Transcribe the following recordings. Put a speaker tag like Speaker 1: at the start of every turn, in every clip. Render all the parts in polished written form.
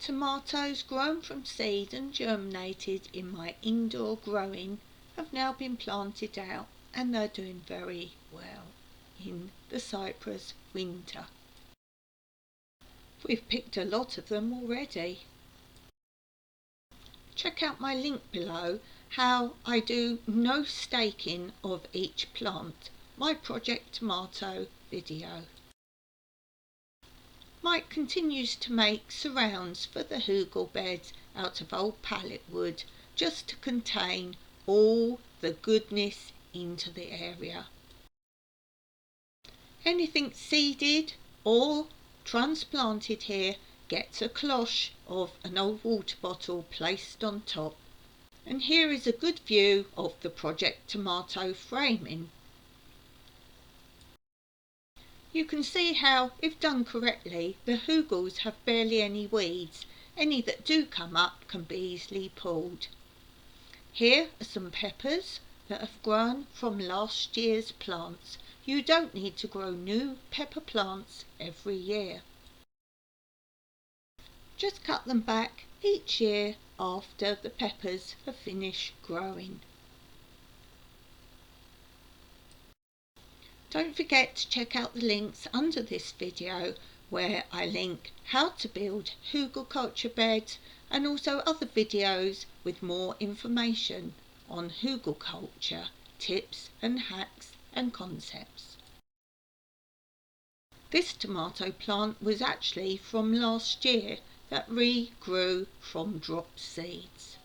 Speaker 1: Tomatoes grown from seed and germinated in my indoor growing have now been planted out, and they're doing very well in the Cyprus winter. We've picked a lot of them already. Check out my link below how I do no staking of each plant, my Project Tomato video. Mike continues to make surrounds for the Hugel Bed out of old pallet wood, just to contain all the goodness into the area. Anything seeded or transplanted here gets a cloche of an old water bottle placed on top. And here is a good view of the Project Tomato framing. You can see how, if done correctly, the Hugels have barely any weeds. Any that do come up can be easily pulled. Here are some peppers that have grown from last year's plants. You don't need to grow new pepper plants every year. Just cut them back each year after the peppers have finished growing. Don't forget to check out the links under this video where I link how to build Hugelkulture beds and also other videos with more information on Hugelkulture, tips and hacks and concepts. This tomato plant was actually from last year that regrew from drop seeds.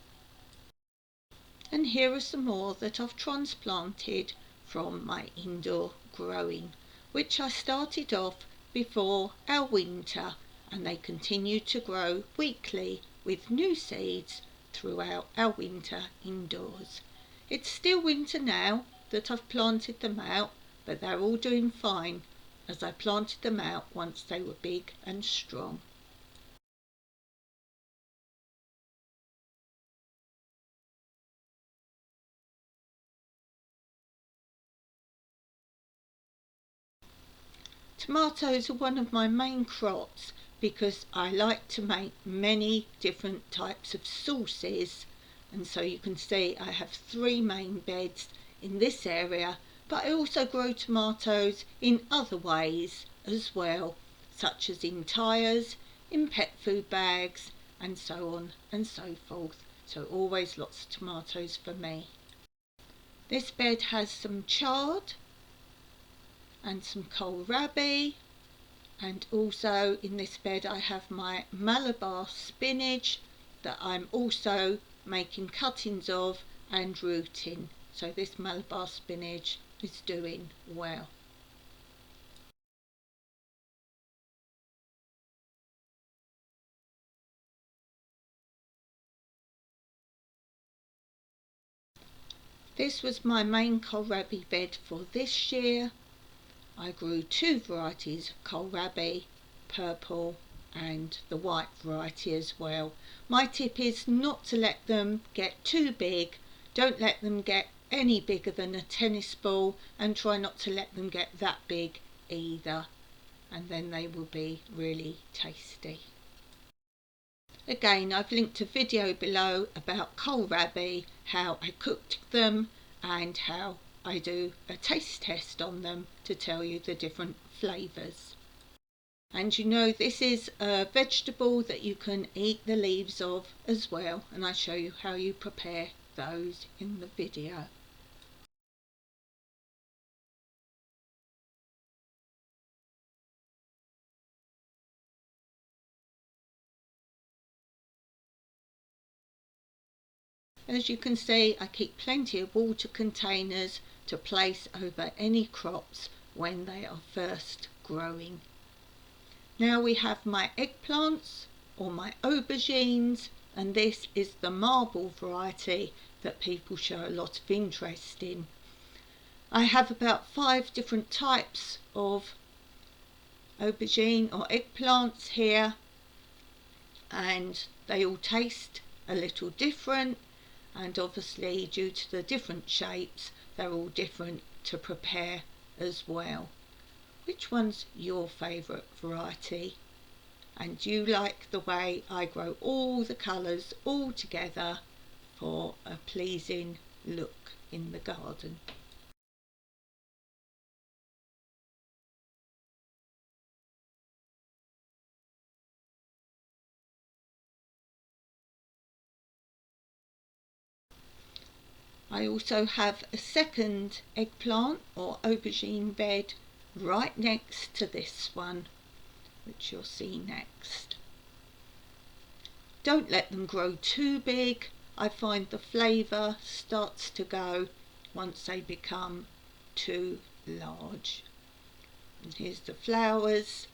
Speaker 1: And here are some more that I've transplanted from my indoor growing, which I started off before our winter, and they continue to grow weekly with new seeds throughout our winter indoors. It's still winter now that I've planted them out, but they're all doing fine as I planted them out once they were big and strong. Tomatoes are one of my main crops because I like to make many different types of sauces, and so you can see I have 3 main beds in this area, but I also grow tomatoes in other ways as well, such as in tyres, in pet food bags, and so on and so forth. So always lots of tomatoes for me. This bed has some chard and some kohlrabi, and also in this bed I have my Malabar spinach that I'm also making cuttings of and rooting. So this Malabar spinach is doing well. This was my main kohlrabi bed for this year. I grew 2 varieties of kohlrabi, purple and the white variety as well. My tip is not to let them get too big. Don't let them get any bigger than a tennis ball, and try not to let them get that big either, and then they will be really tasty. Again, I've linked a video below about kohlrabi, how I cooked them and how I do a taste test on them to tell you the different flavours. And you know, this is a vegetable that you can eat the leaves of as well, and I show you how you prepare those in the video. As you can see, I keep plenty of water containers to place over any crops when they are first growing. Now we have my eggplants or my aubergines, and this is the marble variety that people show a lot of interest in. I have about 5 different types of aubergine or eggplants here, and they all taste a little different, and obviously due to the different shapes they're all different to prepare as well. Which one's your favourite variety? and you like the way I grow all the colours all together for a pleasing look in the garden. I also have a second eggplant or aubergine bed right next to this one, which you'll see next. Don't let them grow too big. I find the flavour starts to go once they become too large. And here's the flowers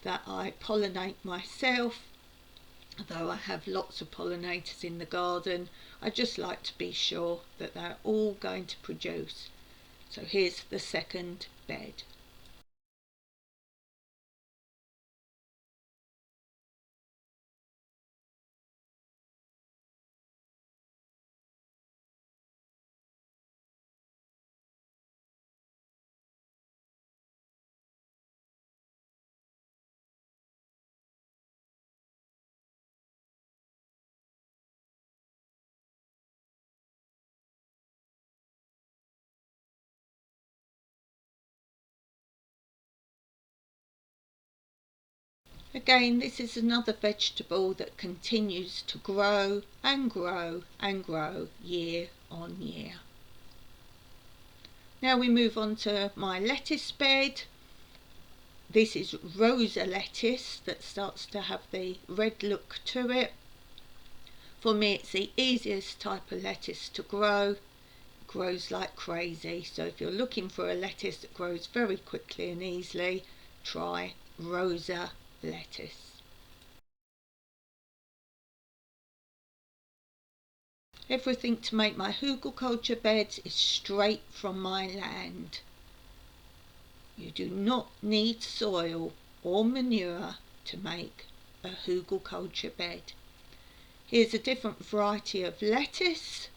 Speaker 1: that I pollinate myself. Although I have lots of pollinators in the garden, I just like to be sure that they're all going to produce. So here's the second bed. Again, this is another vegetable that continues to grow and grow and grow year on year. Now we move on to my lettuce bed. This is Rosa lettuce that starts to have the red look to it. For me, it's the easiest type of lettuce to grow. It grows like crazy. So if you're looking for a lettuce that grows very quickly and easily, try Rosa lettuce. Everything to make my Hugelkulture beds is straight from my land. You do not need soil or manure to make a Hugelkulture bed. Here's a different variety of lettuce,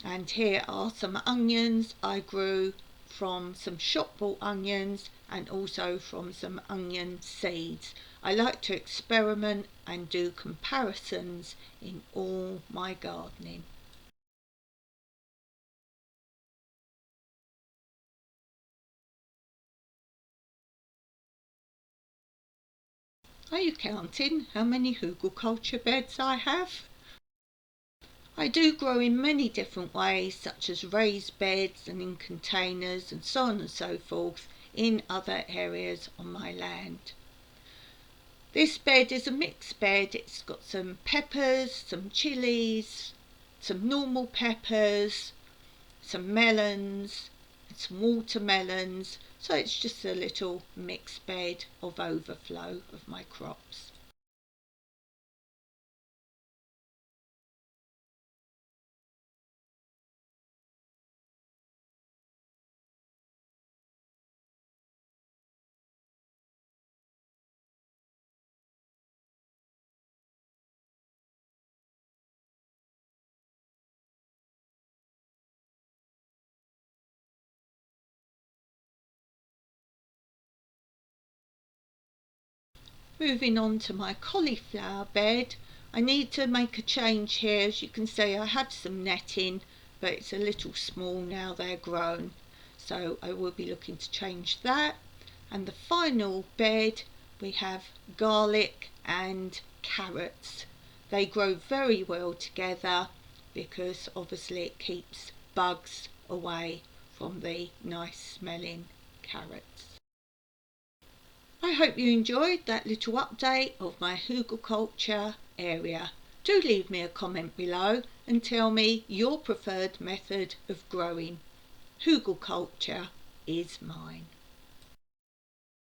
Speaker 1: and here are some onions I grew from some shop bought onions and also from some onion seeds. I like to experiment and do comparisons in all my gardening. Are you counting how many Hugelkulture beds I have? I do grow in many different ways, such as raised beds and in containers and so on and so forth in other areas on my land. This bed is a mixed bed. It's got some peppers, some chilies, some normal peppers, some melons, and some watermelons. So it's just a little mixed bed of overflow of my crops. Moving on to my cauliflower bed, I need to make a change here. As you can see, I had some netting, but it's a little small now they're grown. So I will be looking to change that. And the final bed, we have garlic and carrots. They grow very well together because obviously it keeps bugs away from the nice smelling carrots. I hope you enjoyed that little update of my Hugelkulture area. Do leave me a comment below and tell me your preferred method of growing. Hugelkulture is mine.